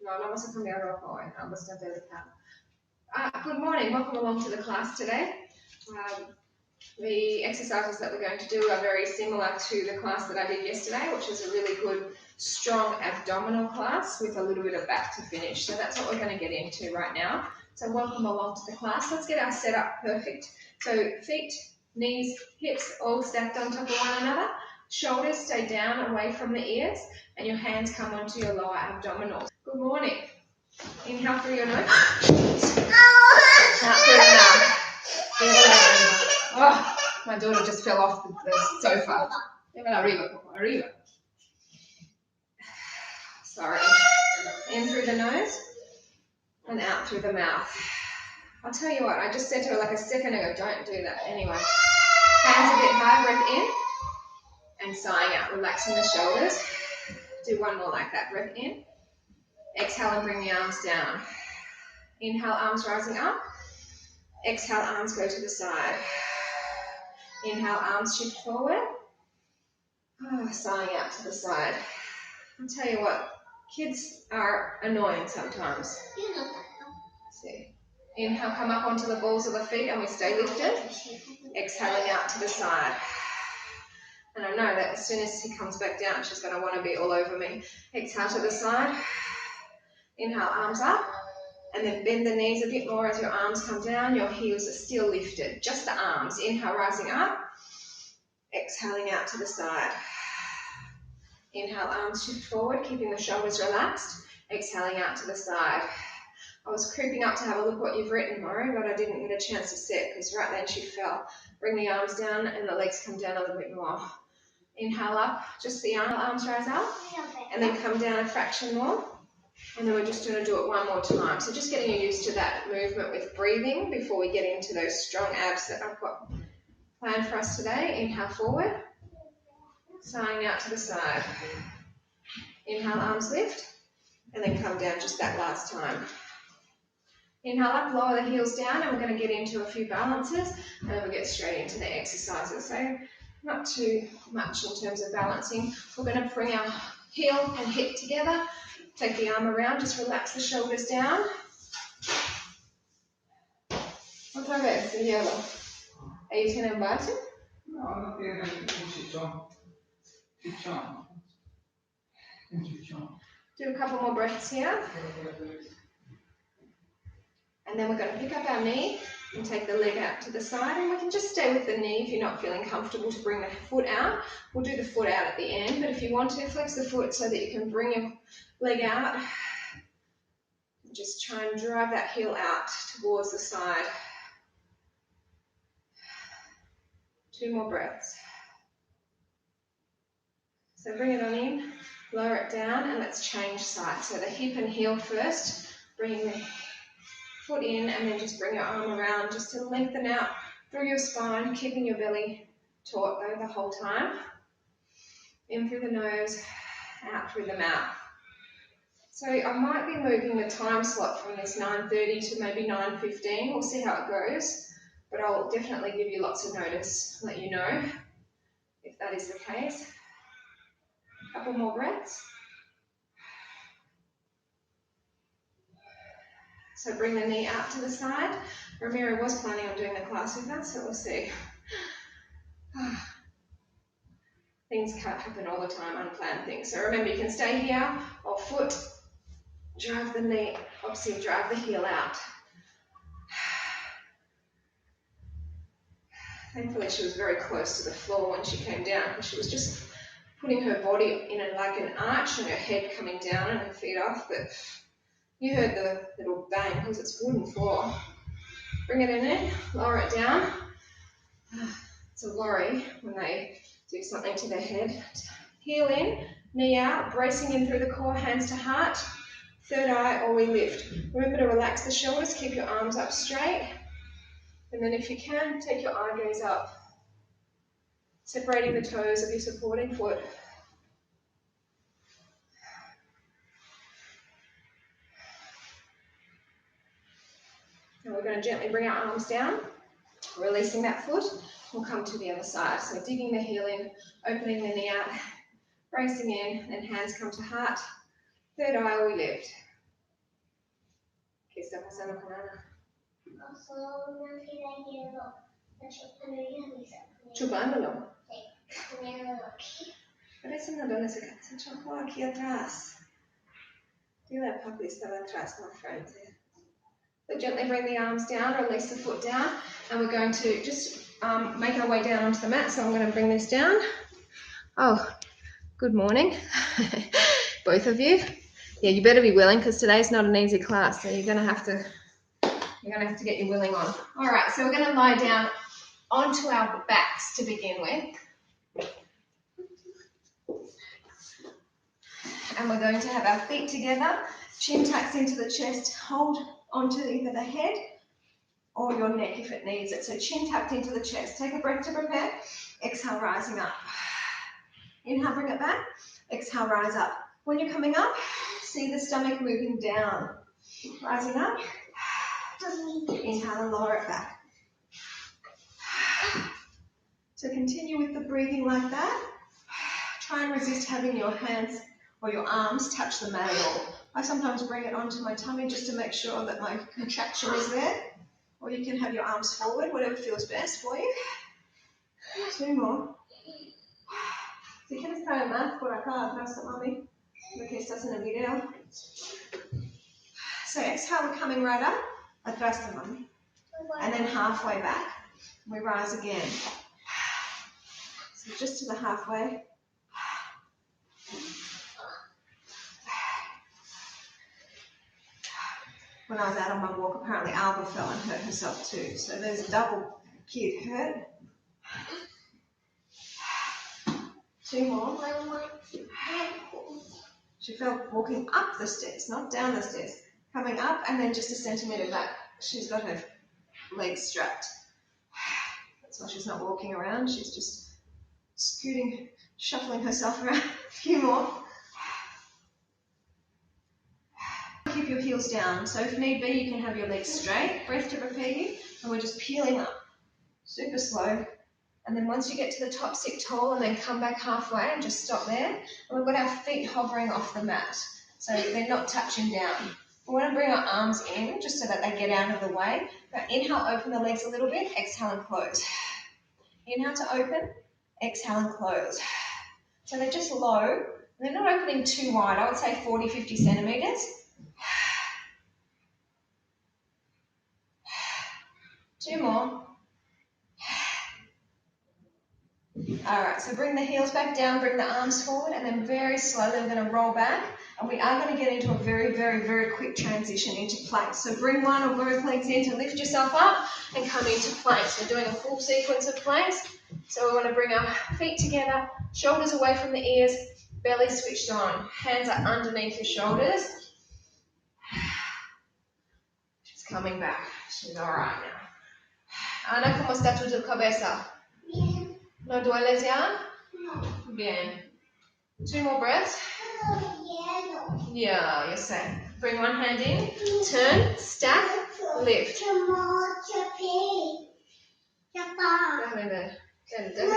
no vamos a cambiar ropa hoy, bastante delicado. Good morning, welcome along to the class today. The exercises that we're going to do are very similar to the class that I did yesterday, which is a really good, strong abdominal class with a little bit of back to finish. So that's what we're going to get into right now. So welcome along to the class. Let's get our setup perfect. So feet, knees, hips all stacked on top of one another. Shoulders stay down away from the ears and your hands come onto your lower abdominals. Good morning. Inhale through your nose. Out through the mouth. Oh, my daughter just fell off the sofa. Arriba. Sorry. In through the nose and out through the mouth. I'll tell you what, I just said to her like a second ago, don't do that. Anyway, hands a bit high, breath in. And sighing out, relaxing the shoulders. Do one more like that. Breath in. Exhale and bring the arms down. Inhale, arms rising up. Exhale, arms go to the side. Inhale, arms shift forward. Sighing out to the side. I'll tell you what, kids are annoying sometimes. See. Inhale, come up onto the balls of the feet and we stay lifted. Exhaling out to the side. And I know that as soon as he comes back down, she's going to want to be all over me. Exhale to the side. Inhale, arms up. And then bend the knees a bit more as your arms come down. Your heels are still lifted. Just the arms. Inhale, rising up. Exhaling out to the side. Inhale, arms shift forward, keeping the shoulders relaxed. Exhaling out to the side. I was creeping up to have a look what you've written, Maury, but I didn't get a chance to sit because right then she fell. Bring the arms down and the legs come down a little bit more. Inhale up, just the arms rise up, and then come down a fraction more. And then we're just going to do it one more time. So just getting you used to that movement with breathing before we get into those strong abs that I've got planned for us today. Inhale forward, sighing out to the side. Inhale, arms lift, and then come down just that last time. Inhale up, lower the heels down, and we're going to get into a few balances, and then we'll get straight into the exercises. So not too much in terms of balancing. We're going to bring our heel and hip together. Take the arm around, just relax the shoulders down. Otra vez, Diego. Ahí tiene un base. No, no tiene un chichón. Do a couple more breaths here. And then we're going to pick up our knee and take the leg out to the side. And we can just stay with the knee if you're not feeling comfortable to bring the foot out. We'll do the foot out at the end. But if you want to, flex the foot so that you can bring your leg out. Just try and drive that heel out towards the side. 2 more breaths. So bring it on in, lower it down, and let's change sides. So the hip and heel first. Bring the foot in and then just bring your arm around just to lengthen out through your spine, keeping your belly taut though the whole time. In through the nose, out through the mouth. So I might be moving the time slot from this 9:30 to maybe 9:15. We'll see how it goes, but I'll definitely give you lots of notice, let you know if that is the case. A couple more breaths. So bring the knee out to the side. Ramiro was planning on doing the class with us, so we'll see. Things can't happen all the time, unplanned things. So remember, you can stay here or foot, drive the knee, obviously drive the heel out. Thankfully, she was very close to the floor when she came down because she was just putting her body in like an arch and her head coming down and her feet off, but you heard the little bang because it's wooden floor. Bring it in, lower it down. It's a worry when they do something to their head. Heel in, knee out, bracing in through the core, hands to heart. Third eye, or we lift. Remember to relax the shoulders, keep your arms up straight. And then if you can, take your eye gaze up. Separating the toes of your supporting foot. And we're going to gently bring our arms down, releasing that foot. We'll come to the other side. So digging the heel in, opening the knee out, bracing in, and hands come to heart. Third eye, we lift. ¿Qué está pasando con Ana? Chupándolo. Parece una dona se enchufó aquí atrás. Feel that puppy estaba atrás, no frente. So gently bring the arms down, release the foot down, and we're going to just make our way down onto the mat. So I'm going to bring this down. Oh, good morning, both of you. Yeah, you better be willing because today's not an easy class, so you're going to have to get your willing on. All right, so we're going to lie down onto our backs to begin with. And we're going to have our feet together, chin tucks into the chest, hold onto either the head or your neck if it needs it. So chin tucked into the chest. Take a breath to prepare. Exhale, rising up. Inhale, bring it back. Exhale, rise up. When you're coming up, see the stomach moving down. Rising up. Inhale and lower it back. So continue with the breathing like that. Try and resist having your hands or your arms touch the mat at all. I sometimes bring it onto my tummy just to make sure that my contraction is there. Or you can have your arms forward, whatever feels best for you. 2 more. Si quieres traer más por acá atrás de mami, porque estás en el video. So exhale, we're coming right up, atrás de mami. And then halfway back, we rise again. So just to the halfway. When I was out on my walk, apparently Alba fell and hurt herself too. So there's double kid hurt. 2 more. She fell walking up the stairs, not down the stairs. Coming up and then just a centimetre back. She's got her legs strapped. That's why she's not walking around. She's just scooting, shuffling herself around. A few more. Keep your heels down. So if need be, you can have your legs straight. Breath to prepare you. And we're just peeling up. Super slow. And then once you get to the top, sit tall and then come back halfway and just stop there. And we've got our feet hovering off the mat. So they're not touching down. We want to bring our arms in just so that they get out of the way. Now inhale, open the legs a little bit. Exhale and close. Inhale to open. Exhale and close. So they're just low. They're not opening too wide. I would say 40, 50 centimetres. 2 more. All right, so bring the heels back down, bring the arms forward, and then very slowly we're going to roll back. And we are going to get into a very, very, very quick transition into planks. So bring one or both legs in to lift yourself up and come into planks. We're doing a full sequence of planks. So we want to bring our feet together, shoulders away from the ears, belly switched on. Hands are underneath your shoulders. She's coming back. She's all right now. Ana, ¿cómo está tu cabeza? Bien. ¿No dueles ya? No. Bien. 2 more breaths. Yeah, you're safe. Bring one hand in, turn, stack, lift. Déjame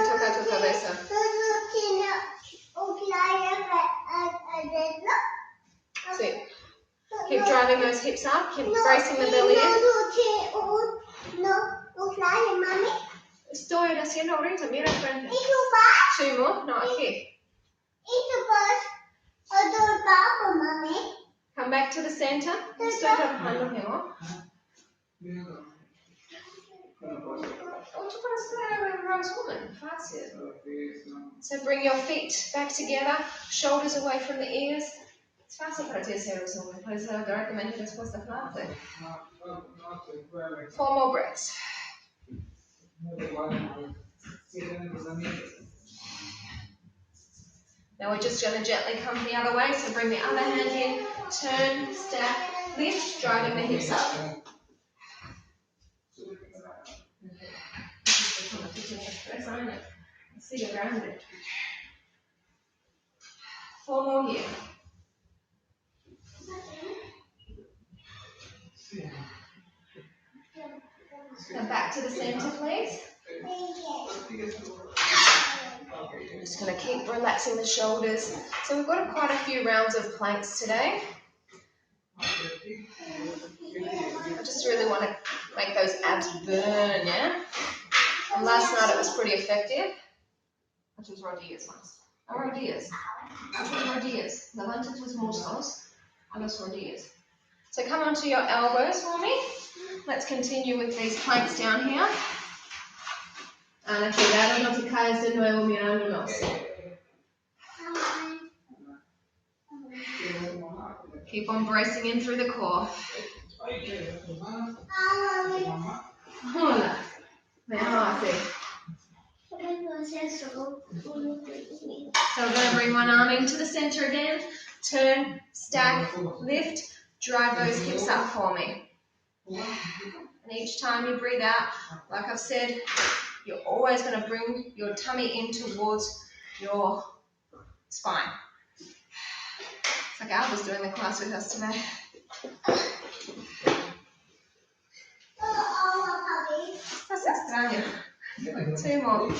tocar tu cabeza. Sí. Keep driving those hips up, keep bracing the belly in. Estoy haciendo ahorita, mira frente. 2 more, no, aquí. Come back to the center. Estoy trabajando, mi amor. Oh, tú pareces una rose woman. Fácil. So bring your feet back together, shoulders away from the ears. Es fácil para ti hacer eso, puedes directamente después de clase. 4 more breaths. Now we're just going to gently come the other way, so bring the other hand in, turn, stack, lift, driving the hips up. Sigue grande. 4 more here. Now back to the center, please. I'm just going to keep relaxing the shoulders. So we've got quite a few rounds of planks today. I just really want to make those abs burn, yeah? And last night it was pretty effective. A tus rodillas más. A rodillas. A tus rodillas. Levanta tus muslos a las rodillas. So come onto your elbows for me. Let's continue with these planks down here. Ana, cuidado, no te caes de nuevo mirándonos. Keep on bracing in through the core. Hola. Veamos así. So we're going to bring one arm into the center again. Turn, stack, lift, drive those hips up for me. And each time you breathe out, like I've said, you're always going to bring your tummy in towards your spine. It's like Alba's doing the class with us today. That's extraño. 2 more.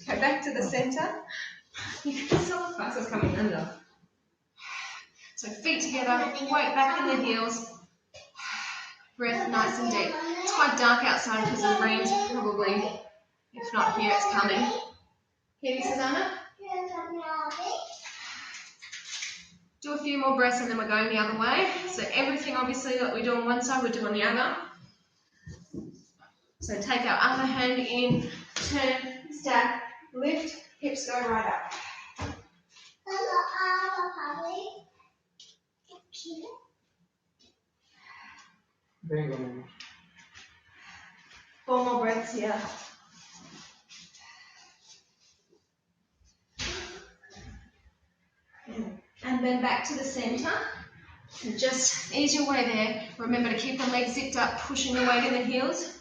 Okay, back to the center. You can see the classes coming under. So feet together, weight back in the heels. Breath nice and deep. It's quite dark outside because the rain's probably, if not here, it's coming. Here, Susanna? Do a few more breaths and then we're going the other way. So everything obviously that we do on one side, we do on the other. So take our upper hand in, turn, stack, lift, hips go right up. Four more breaths here. And then back to the center. And just ease your way there. Remember to keep the legs zipped up, pushing the weight in the heels.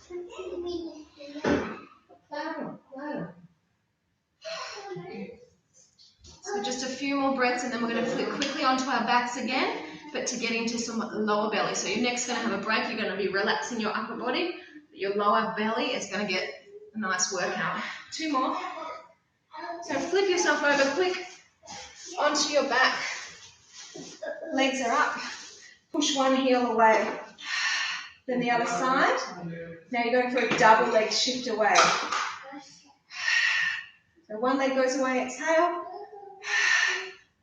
So just a few more breaths and then we're going to flip quickly onto our backs again, but to get into some lower belly. So your neck's going to have a break. You're going to be relaxing your upper body, but your lower belly is going to get a nice workout. 2 more. So flip yourself over quick onto your back. Legs are up. Push one heel away. Then the other side. Now you're going for a double leg shift away. So one leg goes away, exhale.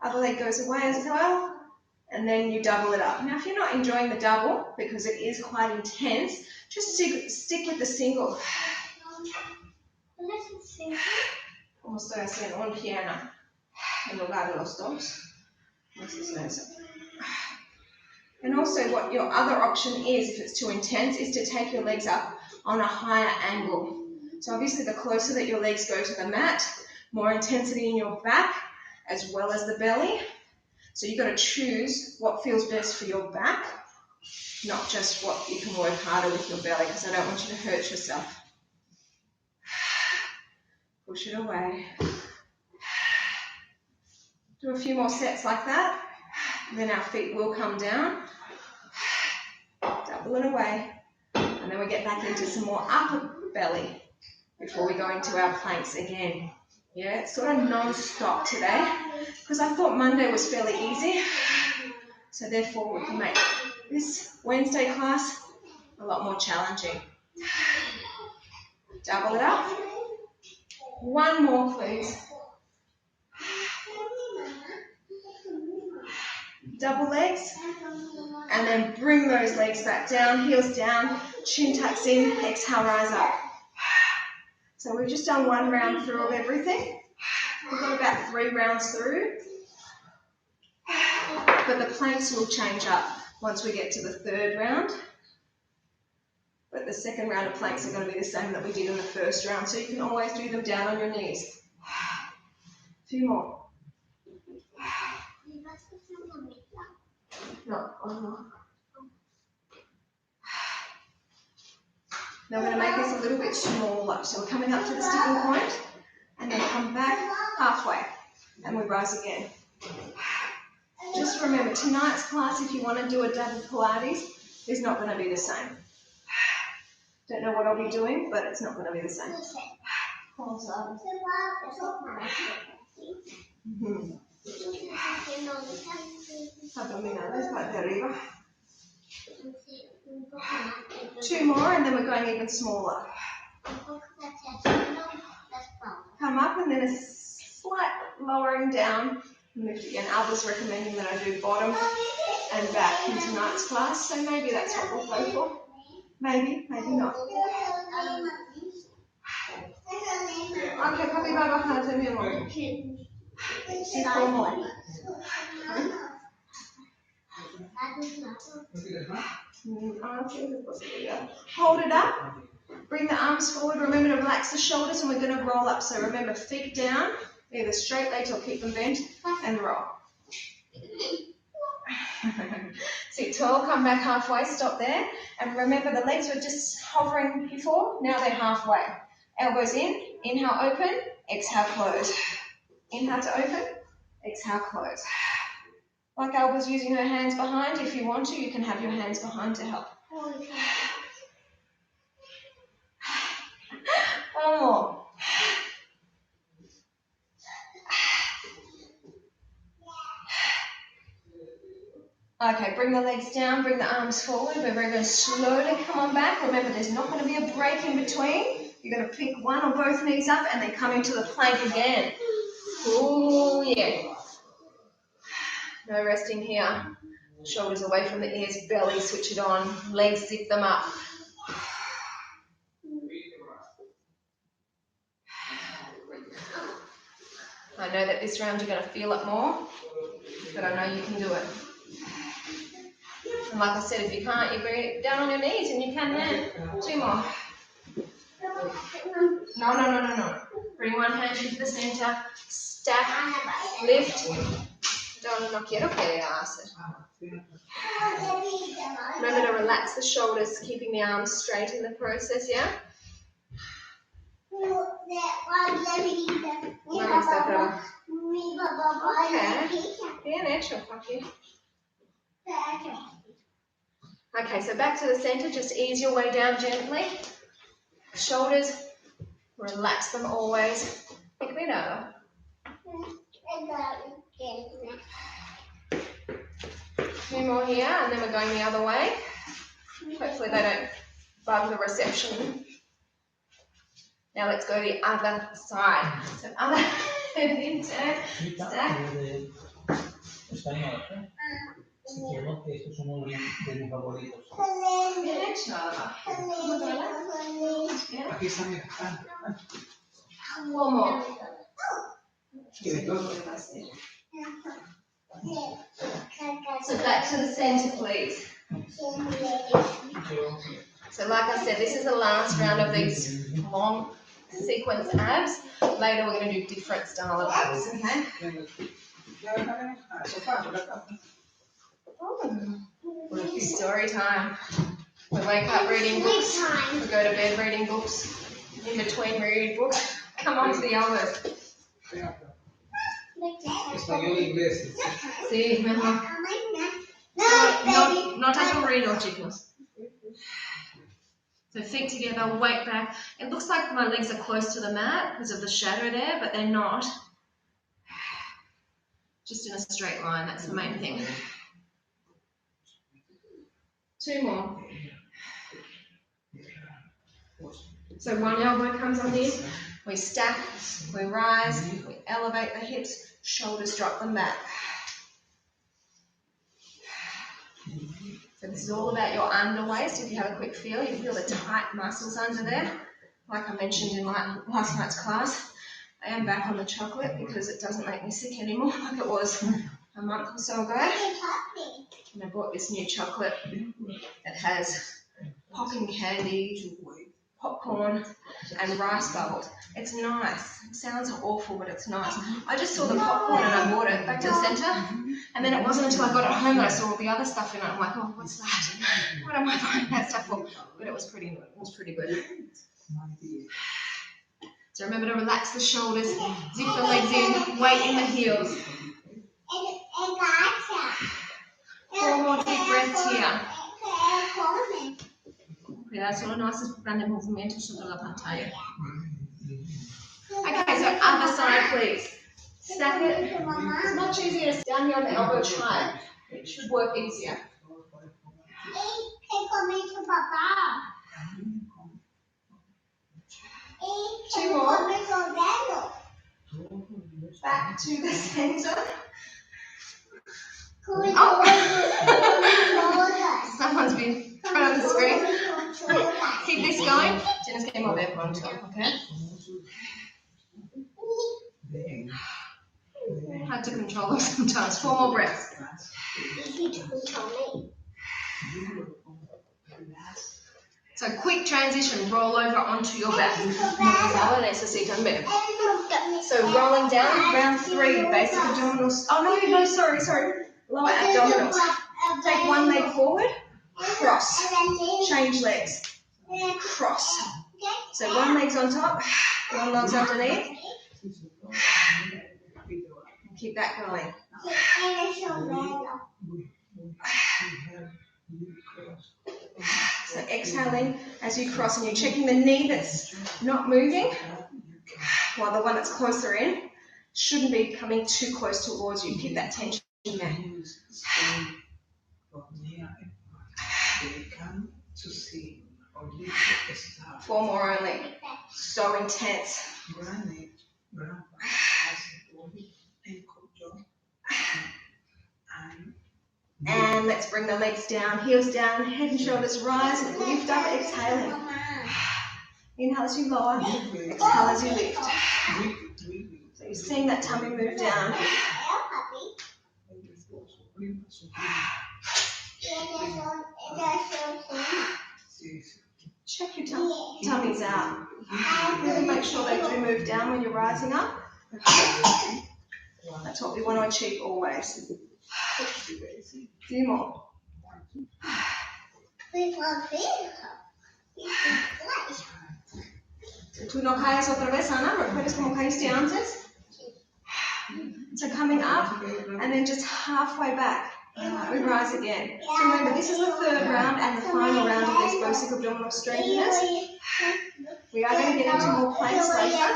Other leg goes away as well. And then you double it up. Now if you're not enjoying the double, because it is quite intense, just stick with the single. Como estoy haciendo una pierna en lugar de los dos. And also what your other option is, if it's too intense, is to take your legs up on a higher angle. So obviously the closer that your legs go to the mat, more intensity in your back as well as the belly. So you've got to choose what feels best for your back, not just what you can work harder with your belly, because I don't want you to hurt yourself. Push it away. Do a few more sets like that. Then our feet will come down. Double it away. And then we get back into some more upper belly before we go into our planks again. Yeah, it's sort of non-stop today because I thought Monday was fairly easy. So therefore we can make this Wednesday class a lot more challenging. Double it up. One more, please. Double legs, and then bring those legs back down, heels down, chin tucks in, exhale, rise up. So we've just done 1 round through of everything. We've got about 3 rounds through, but the planks will change up once we get to the 3rd round. But the 2nd round of planks are going to be the same that we did in the 1st round, so you can always do them down on your knees. A few more. No. Now we're going to make this a little bit smaller. So we're coming up to the sticking point and then come back halfway and we rise again. Just remember, tonight's class, if you want to do a double Pilates, is not going to be the same. Don't know what I'll be doing, but it's not going to be the same. Abdominales, parte de arriba. 2 more and then we're going even smaller. Come up and then a slight lowering down. Lift again. Alba's recommending that I do bottom and back in tonight's class, so maybe that's what we'll go for. Maybe, maybe not. Okay, papi, va a bajar también. 4 more. Hold it up. Bring the arms forward. Remember to relax the shoulders and we're going to roll up. So remember, feet down, either straight legs or keep them bent and roll. Sit tall, come back halfway, stop there. And remember the legs were just hovering before, now they're halfway. Elbows in, inhale, open, exhale, close. Inhale to open, exhale, close. Like Elba's using her hands behind, if you want to, you can have your hands behind to help. 1 more. Okay, bring the legs down, bring the arms forward. We're going to slowly come on back. Remember, there's not going to be a break in between. You're going to pick one or both knees up and then come into the plank again. Oh, yeah. No resting here. Shoulders away from the ears, belly, switch it on. Legs, zip them up. I know that this round you're going to feel it more, but I know you can do it. And like I said, if you can't, you bring it down on your knees and you can then. 2 more. No. Bring one hand into the center. Stack. Lift. No quiero que le hagas. Remember to relax the shoulders, keeping the arms straight in the process, yeah? Okay. Bien hecho, papi. Okay, so back to the center, just ease your way down gently. Shoulders, relax them always. Cuidado. 2 more here, and then we're going the other way. Hopefully they don't bug the reception. Now let's go the other side. So other head in, turn, stack. Bien hecho. Aquí está, mira. 1 more. So back to the center, please. So like I said, this is the last round of these long sequence abs. Later we're going to do different style of abs, okay? Story time. We wake up reading books. We go to bed reading books. In between reading books, come on to the elbows. Español, inglés. Sí, mejor. No tanto reading, chicos. So feet together, weight back. It looks like my legs are close to the mat because of the shadow there, but they're not. Just in a straight line, that's the main thing. 2 more. So one elbow comes on in, we stack, we rise, we elevate the hips, shoulders drop them back. So this is all about your under waist. If you have a quick feel, you feel the tight muscles under there. Like I mentioned in last night's class, I am back on the chocolate because it doesn't make me sick anymore like it was a month or so ago. And I bought this new chocolate that has popping candy, popcorn and rice bubbles. It's nice. It sounds awful, but it's nice. I just saw the popcorn and I bought it back to the centre, and then it wasn't until I got it home that I saw all the other stuff in it. I'm like, oh, what's that? What am I buying that stuff for? But it was pretty good. So remember to relax the shoulders, zip the legs in, weight in the heels. 4 more deep breaths here. Cuidado, solo no haces grandes movimientos sobre la pantalla. Okay, so other side, please. Stack it. It's much easier to down here on the elbow. Try it. It should work easier. Two more. Back to the center. Oh! Someone's been put on the screen. Keep this going. Jenna's getting my bed on top, okay? Hard to control them sometimes. 4 more breaths. So quick transition, roll over onto your back. So rolling down, round 3, basic abdominals. Oh no, sorry. Lower abdominals. Take one leg forward, cross, change legs, cross. So one leg's on top, one leg's underneath. Keep that going. So exhaling as you cross, and you're checking the knee that's not moving, while the one that's closer in shouldn't be coming too close towards you. Keep that tension there. 4 more only. So intense. And let's bring the legs down, heels down, head and shoulders rise, and lift up, exhaling. Inhale as you lower, exhale as you lift. So you're seeing that tummy move down. Check your tummies out. Really make sure they do move down when you're rising up. That's what we want to achieve always. A few more. Tú no caes otra vez, Ana. ¿Recuerdas cómo caíste antes? So coming up and then just halfway back. We rise again. So remember, this is the 3rd round and the final round of these basic abdominal strengtheners. We are going to get into more planks later,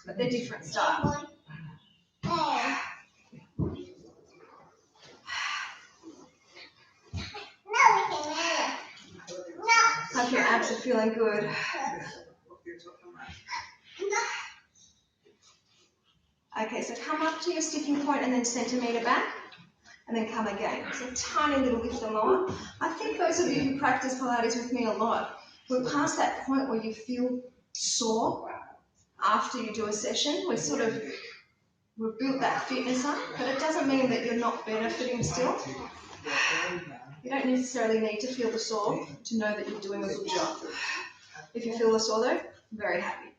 but they're different style. Hope your abs are feeling good. Okay, so come up to your sticking point and then centimetre back, and then come again. It's a tiny little lift and lower. I think those of you who practice Pilates with me a lot, we're past that point where you feel sore after you do a session. We've built that fitness up, but it doesn't mean that you're not benefiting still. You don't necessarily need to feel the sore to know that you're doing a good job. If you feel the sore though, I'm very happy.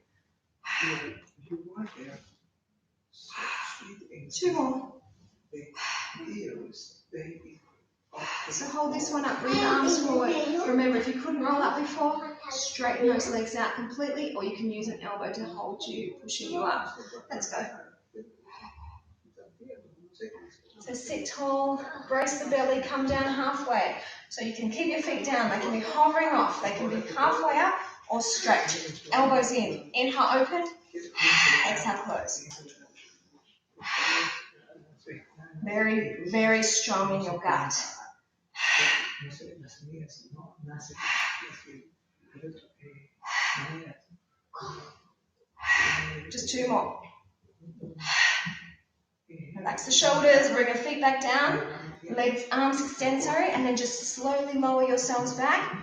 2 more. So hold this one up, bring the arms forward. Remember, if you couldn't roll up before, straighten those legs out completely, or you can use an elbow to hold you, pushing you up. Let's go. So sit tall, brace the belly, come down halfway. So you can keep your feet down. They can be hovering off. They can be halfway up or straight. Elbows in. Inhale, open. Exhale, close. Very, very strong in your gut. Just 2 more. Relax the shoulders, bring your feet back down, legs, arms extend, and then just slowly lower yourselves back.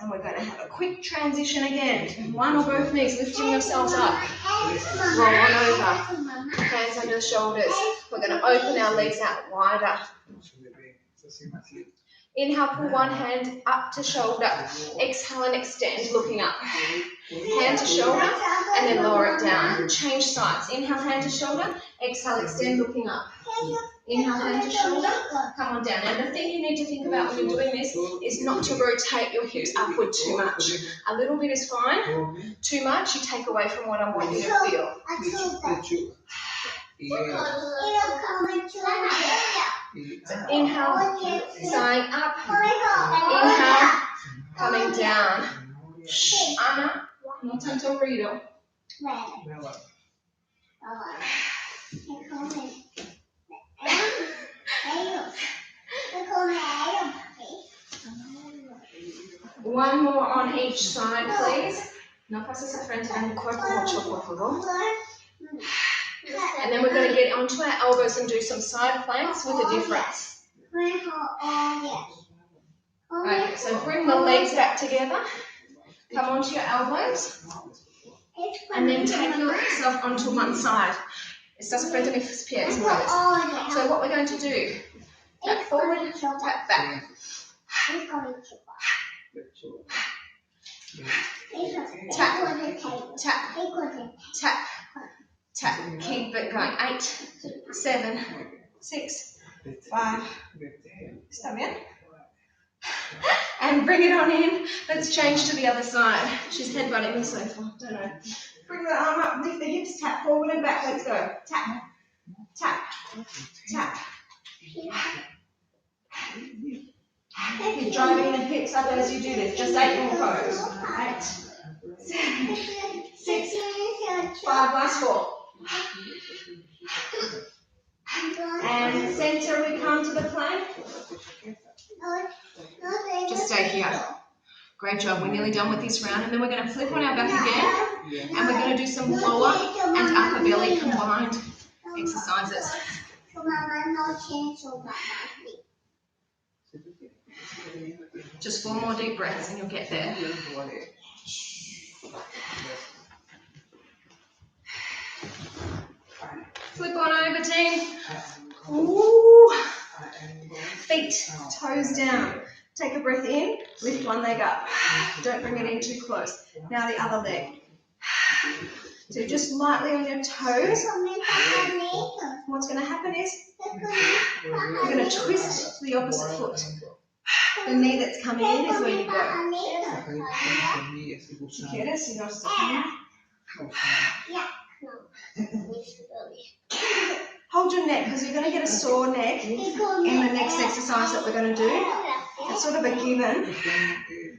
And we're going to have a quick transition again. One or both knees, lifting yourselves up. Roll on over. Hands under the shoulders. We're going to open our legs out wider. Inhale, pull one hand up to shoulder. Exhale and extend, looking up. Hand to shoulder, and then lower it down. Change sides. Inhale, hand to shoulder. Exhale, extend, looking up. Inhale, hand to shoulder. Come on down. And the thing you need to think about when you're doing this is not to rotate your hips upward too much. A little bit is fine. Too much, you take away from what I want you to feel. So inhale, sighing up. Inhale, coming down. Ana, no tanto ruido. One more on each side, please. No pases al frente en el cuerpo mucho, por favor. And then we're going to get onto our elbows and do some side planks with a difference. Okay, so bring the legs back together. Come onto your elbows. And then take yourself onto one side. Estás frente a mis pies, mueves. So what we're going to do, tap forward, tap back. Tap, tap, tap, tap. Keep it going. 8, 7, 6, 5. Está bien? And bring it on in. Let's change to the other side. She's headbutting the sofa. Don't know. Bring the arm up, lift the hips, tap forward and back. Let's go. Tap, tap, tap. Keep driving the hips up as you do this. Just 8 more goes. 8, 7, 6, 5. Last 4. And center, we come to the plank. Just stay here. Great job. We're nearly done with this round. And then we're going to flip on our back again. And we're going to do some lower and upper belly combined exercises. Just 4 more deep breaths and you'll get there. Flip on over, team. Ooh. Feet, toes down. Take a breath in, lift one leg up. Don't bring it in too close. Now the other leg. So just lightly on your toes. What's going to happen is you're going to twist to the opposite foot. The knee that's coming in is where you go. Si quieres, si no está bien. Hold your neck because you're going to get a sore neck in the next exercise that we're going to do. It's sort of a given,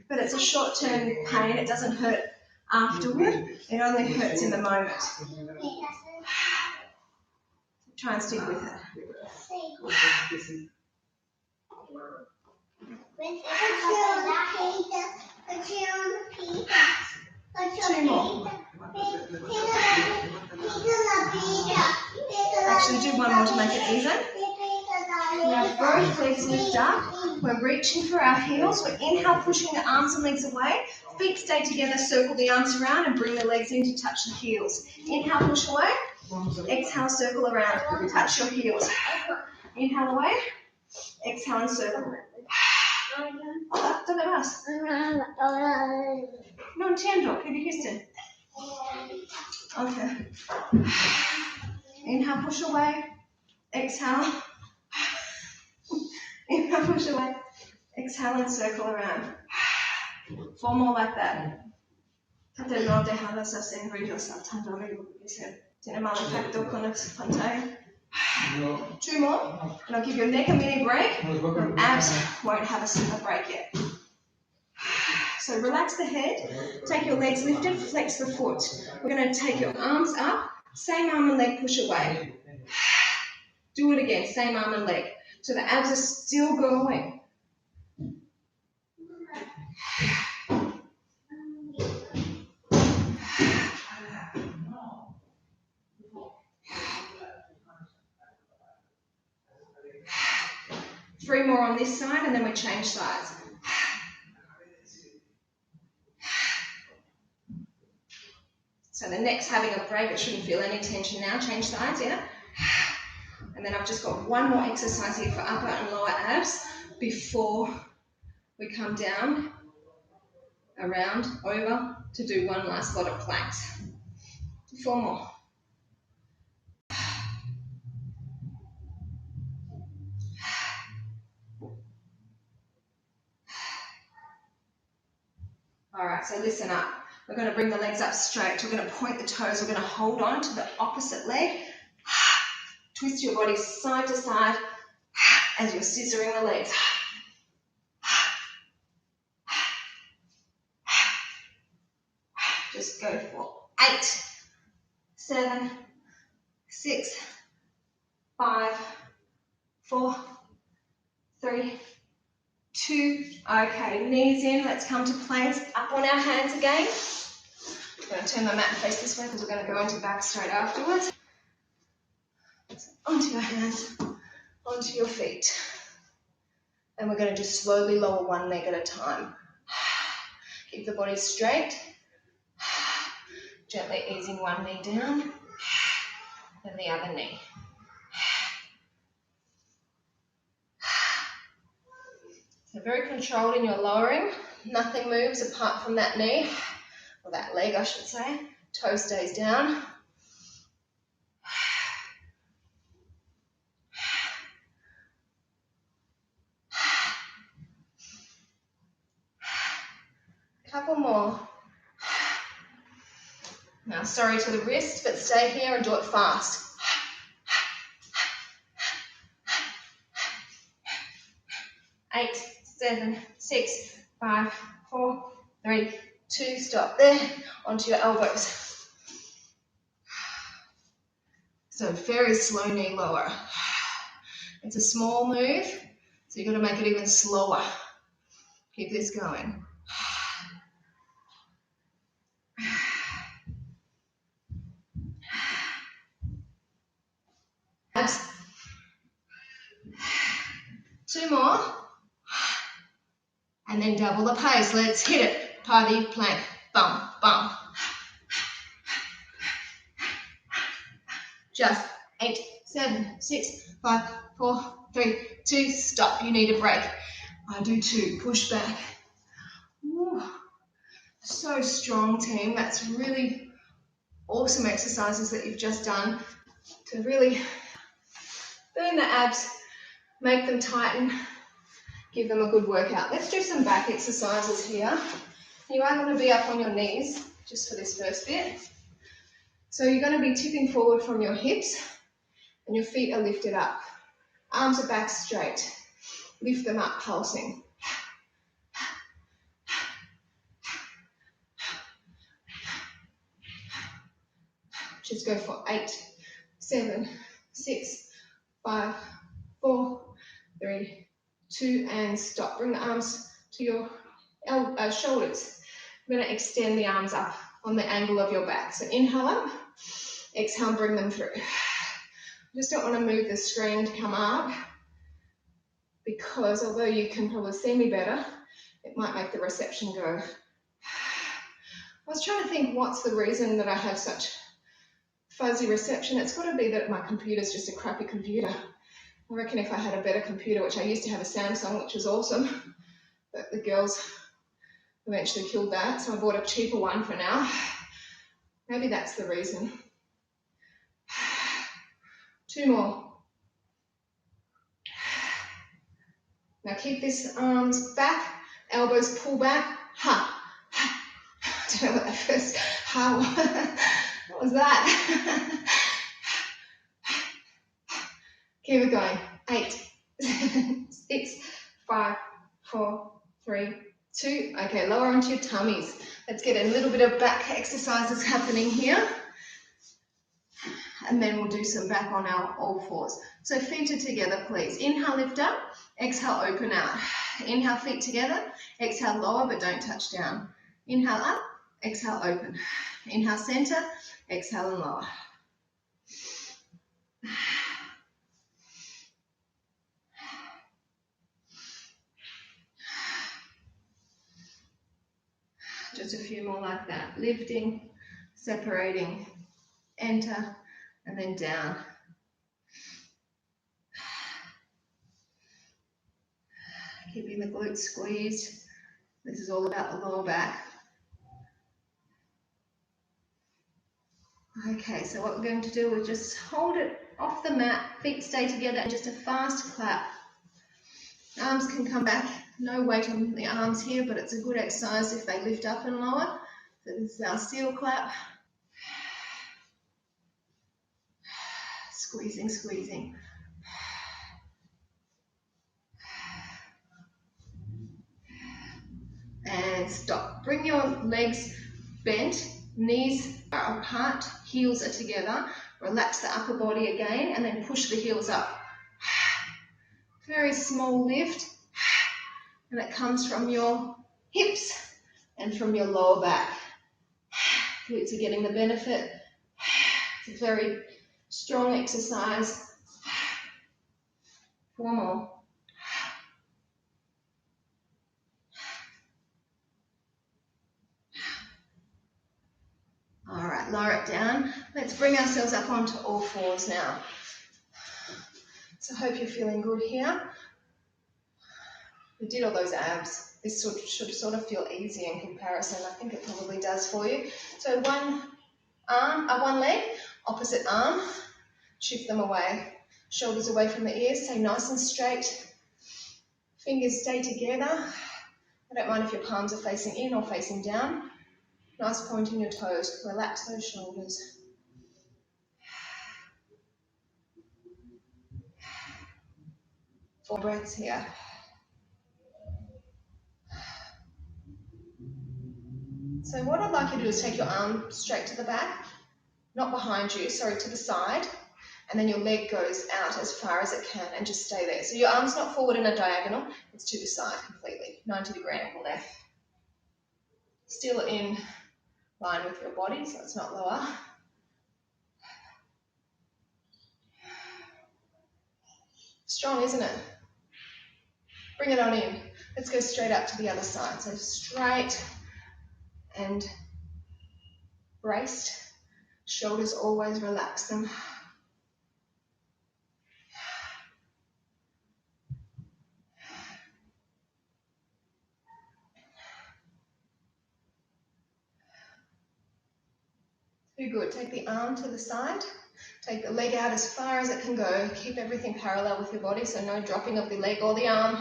but it's a short-term pain. It doesn't hurt afterward. It only hurts in the moment. Try and stick with it. 2 more. Actually, do 1 more to make it even. Now, both legs lift up. We're reaching for our heels. We're inhale, pushing the arms and legs away. Feet stay together, circle the arms around and bring the legs in to touch the heels. Inhale, push away. Exhale, circle around. Touch your heels. Inhale away. Exhale and circle. Hola, ¿dónde vas? No entiendo. ¿Qué dijiste? Okay. Inhale, push away. Exhale. Inhale, push away. Exhale and circle around. 4 more like that. Trate no dejarlas hacer ruido saltando arriba porque tiene mal efecto con la pantalla. 2 more. And I'll give your neck a mini break. Your abs won't have a break yet. So relax the head. Take your legs lifted. Flex the foot. We're going to take your arms up. Same arm and leg push away. Do it again. Same arm and leg. So the abs are still going. Three more on this side and then we change sides. So the neck's having a break. It shouldn't feel any tension now. Change sides, yeah? And then I've just got 1 more exercise here for upper and lower abs before we come down, around, over to do 1 last lot of planks. 4 more. All right, so listen up. We're going to bring the legs up straight. We're going to point the toes. We're going to hold on to the opposite leg. Twist your body side to side as you're scissoring the legs. Just go for 8, 7, 6, 5, 4, 3, 2. Okay, knees in. Let's come to planks. Up on our hands again. I'm going to turn my mat and face this way because we're going to go into back straight afterwards. Onto your hands, onto your feet. And we're going to just slowly lower one leg at a time. Keep the body straight. Gently easing one knee down. And the other knee. So very controlled in your lowering. Nothing moves apart from that knee, or that leg I should say. Toe stays down. Couple more. Now, sorry to the wrist, but stay here and do it fast. 8, 7, 6, 5, 4, 3, 2. Stop there. Onto your elbows. So very slow knee lower. It's a small move, so you've got to make it even slower. Keep this going. Abs. 2 more. And then double the pace. Let's hit it. Party plank. Bum, bum. Just 8, 7, 6, 5, 4, 3, 2. Stop. You need a break. I do too. Push back. Woo. So strong, team. That's really awesome exercises that you've just done to really burn the abs, make them tighten, give them a good workout. Let's do some back exercises here. You are going to be up on your knees just for this first bit. So you're going to be tipping forward from your hips and your feet are lifted up. Arms are back straight. Lift them up, pulsing. Just go for 8, 7, 6, 5, 4, 3, 2, and stop. Bring the arms to your shoulders. We're going to extend the arms up on the angle of your back. So inhale up, exhale, bring them through. Just don't want to move the screen to come up because although you can probably see me better, it might make the reception go. I was trying to think what's the reason that I have such fuzzy reception. It's got to be that my computer's just a crappy computer. I reckon if I had a better computer, which I used to have a Samsung, which was awesome, but the girls eventually killed that, so I bought a cheaper one for now. Maybe that's the reason. 2 more. Now keep this arms back, elbows pull back. Ha! I don't know what that first ha was. What was that? Keep it going. 8, 7, 6, 5, 4, 3, 2. Okay, lower onto your tummies. Let's get a little bit of back exercises happening here. And then we'll do some back on our all fours. So feet are together, please. Inhale, lift up. Exhale, open out. Inhale, feet together. Exhale, lower, but don't touch down. Inhale, up. Exhale, open. Inhale, center. Exhale, and lower. Just a few more like that. Lifting, separating, enter, and then down. Keeping the glutes squeezed. This is all about the lower back. Okay, so what we're going to do is just hold it off the mat, feet stay together, and just a fast clap. Arms can come back, no weight on the arms here, but it's a good exercise if they lift up and lower. So this is our seal clap. Squeezing, squeezing. And stop. Bring your legs bent Knees are apart, heels are together. Relax the upper body again and then push the heels up. Very small lift, and it comes from your hips and from your lower back. Glutes are getting the benefit. It's a very strong exercise. 4 more. All right, lower it down. Let's bring ourselves up onto all fours now. So I hope you're feeling good here. We did all those abs. This should sort of feel easy in comparison. I think it probably does for you. So one leg, opposite arm, shift them away. Shoulders away from the ears, stay nice and straight. Fingers stay together. I don't mind if your palms are facing in or facing down. Nice point in your toes. Relax those shoulders. Four breaths here. So what I'd like you to do is take your arm straight to the back, not behind you, sorry, to the side, and then your leg goes out as far as it can and just stay there. So your arm's not forward in a diagonal, it's to the side completely, 90-degree angle there. Still in line with your body, so it's not lower. Strong, isn't it? Bring it on in. Let's go straight up to the other side. So straight and braced. Shoulders always relax them. Very good. Take the arm to the side. Take the leg out as far as it can go. Keep everything parallel with your body, so no dropping of the leg or the arm.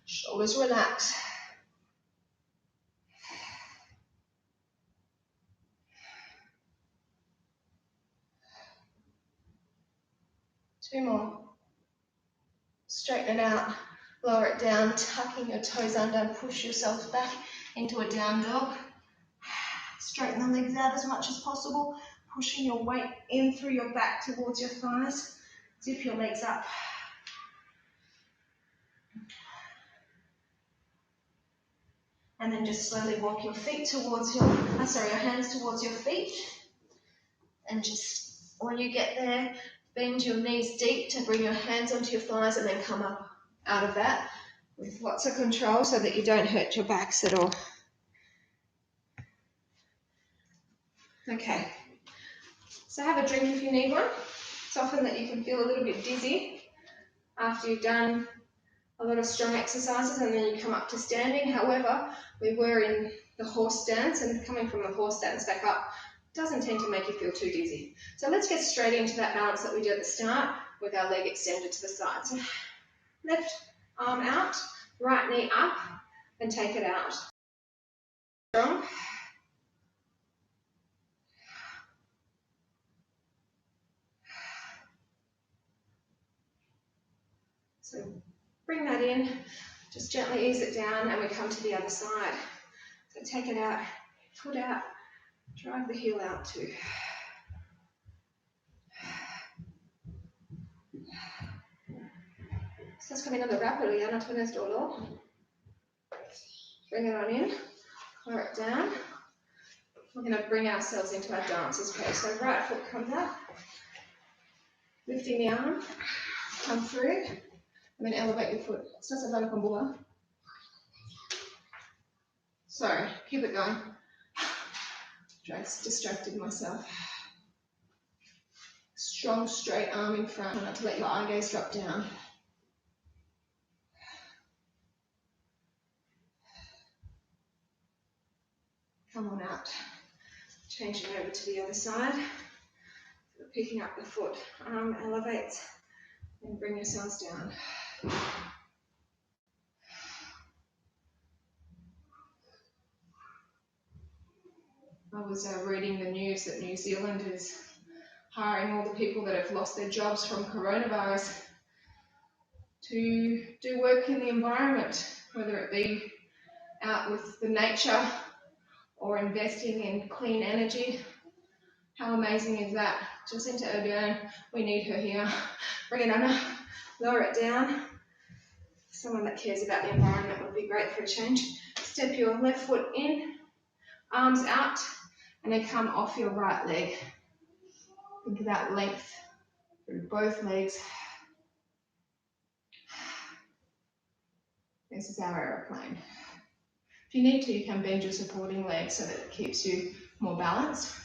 Shoulders relaxed. Two more. Straighten it out. Lower it down, tucking your toes under, push yourself back into a down dog. Straighten the legs out as much as possible, pushing your weight in through your back towards your thighs. Zip your legs up. And then just slowly walk your feet towards your hands towards your feet. And just, when you get there, bend your knees deep to bring your hands onto your thighs and then come up out of that with lots of control so that you don't hurt your backs at all. Okay, so have a drink if you need one. It's often that you can feel a little bit dizzy after you've done a lot of strong exercises and then you come up to standing. However, we were in the horse stance, and coming from the horse stance back up doesn't tend to make you feel too dizzy. So let's get straight into that balance that we did at the start with our leg extended to the side. So left arm out, right knee up, and take it out. Strong. So bring that in, just gently ease it down, and we come to the other side. So take it out, foot out, drive the heel out too. Estás caminando rápido, ya no tienes dolor. Bring it on in, lower it down. We're going to bring ourselves into our dancer's pose. So right foot comes up, lifting the arm, come through, and then elevate your foot. Estás hablando con Bua? Sorry, keep it going. Distracted myself. Strong, straight arm in front, not to let your eye gaze drop down. Come on out. Changing over to the other side. So picking up the foot, arm elevates, and bring yourselves down. I was reading the news that New Zealand is hiring all the people that have lost their jobs from coronavirus to do work in the environment, whether it be out with the nature or investing in clean energy. How amazing is that? Jacinta Ardern, we need her here. Bring it under, lower it down. Someone that cares about the environment would be great for a change. Step your left foot in, arms out, and then come off your right leg. Think of that length through both legs. This is our aeroplane. If you need to, you can bend your supporting leg so that it keeps you more balanced.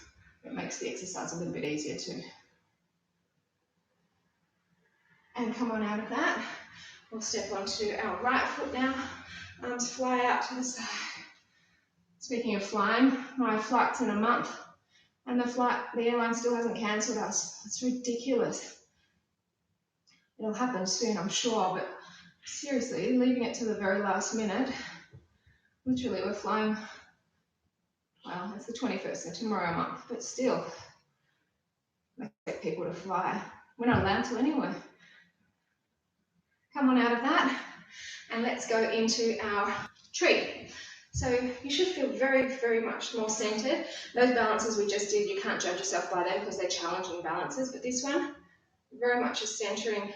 It makes the exercise a little bit easier too. And come on out of that. We'll step onto our right foot now. Arms fly out to the side. Speaking of flying, my flight's in a month and the airline still hasn't cancelled us. It's ridiculous. It'll happen soon, I'm sure, but seriously, leaving it to the very last minute. Literally, we're flying, well, it's the 21st, so tomorrow a month, but still, I expect people to fly. We're not allowed to anyway. Come on out of that, and let's go into our tree. So you should feel very, very much more centered. Those balances we just did, you can't judge yourself by them because they're challenging balances, but this one, very much a centering,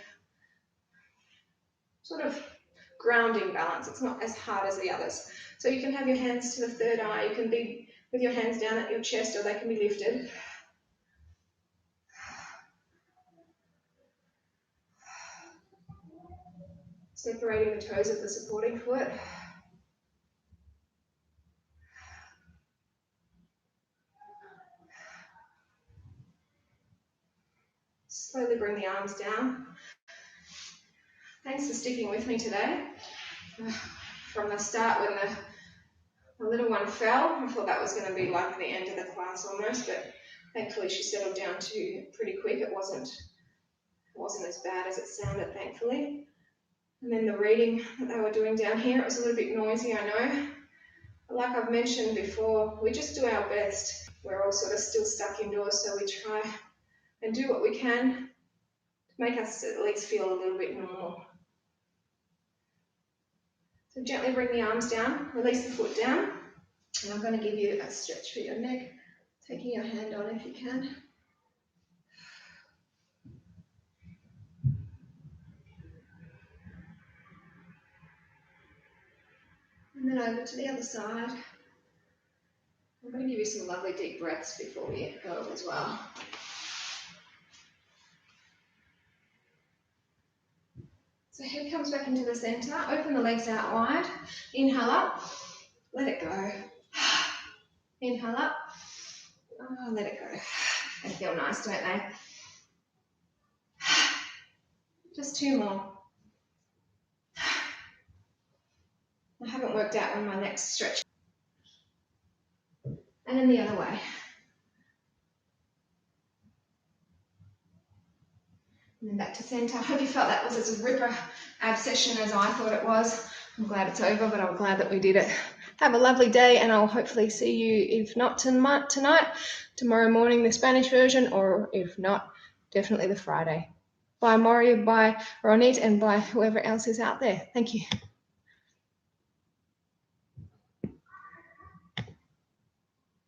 sort of grounding balance. It's not as hard as the others. So you can have your hands to the third eye. You can be with your hands down at your chest, or they can be lifted. Separating the toes of the supporting foot. Slowly bring the arms down. Thanks for sticking with me today. From the start, when the little one fell, I thought that was going to be like the end of the class almost, but thankfully she settled down too pretty quick. It wasn't as bad as it sounded, thankfully. And then the reading that they were doing down here, it was a little bit noisy, I know. But like I've mentioned before, we just do our best. We're all sort of still stuck indoors, so we try and do what we can to make us at least feel a little bit normal. So gently bring the arms down, release the foot down, and I'm going to give you a stretch for your neck, taking your hand on if you can. And then over to the other side. I'm going to give you some lovely deep breaths before we go as well. So head comes back into the centre, open the legs out wide, inhale up, let it go. Inhale up, oh, let it go. They feel nice, don't they? Just two more. I haven't worked out when my next stretch. And then the other way. And then back to centre. I hope you felt that was as a ripper ab session as I thought it was. I'm glad it's over, but I'm glad that we did it. Have a lovely day, and I'll hopefully see you, if not tonight, tomorrow morning, the Spanish version, or if not, definitely the Friday. Bye, Maury, bye, Ronit, and bye, whoever else is out there. Thank you.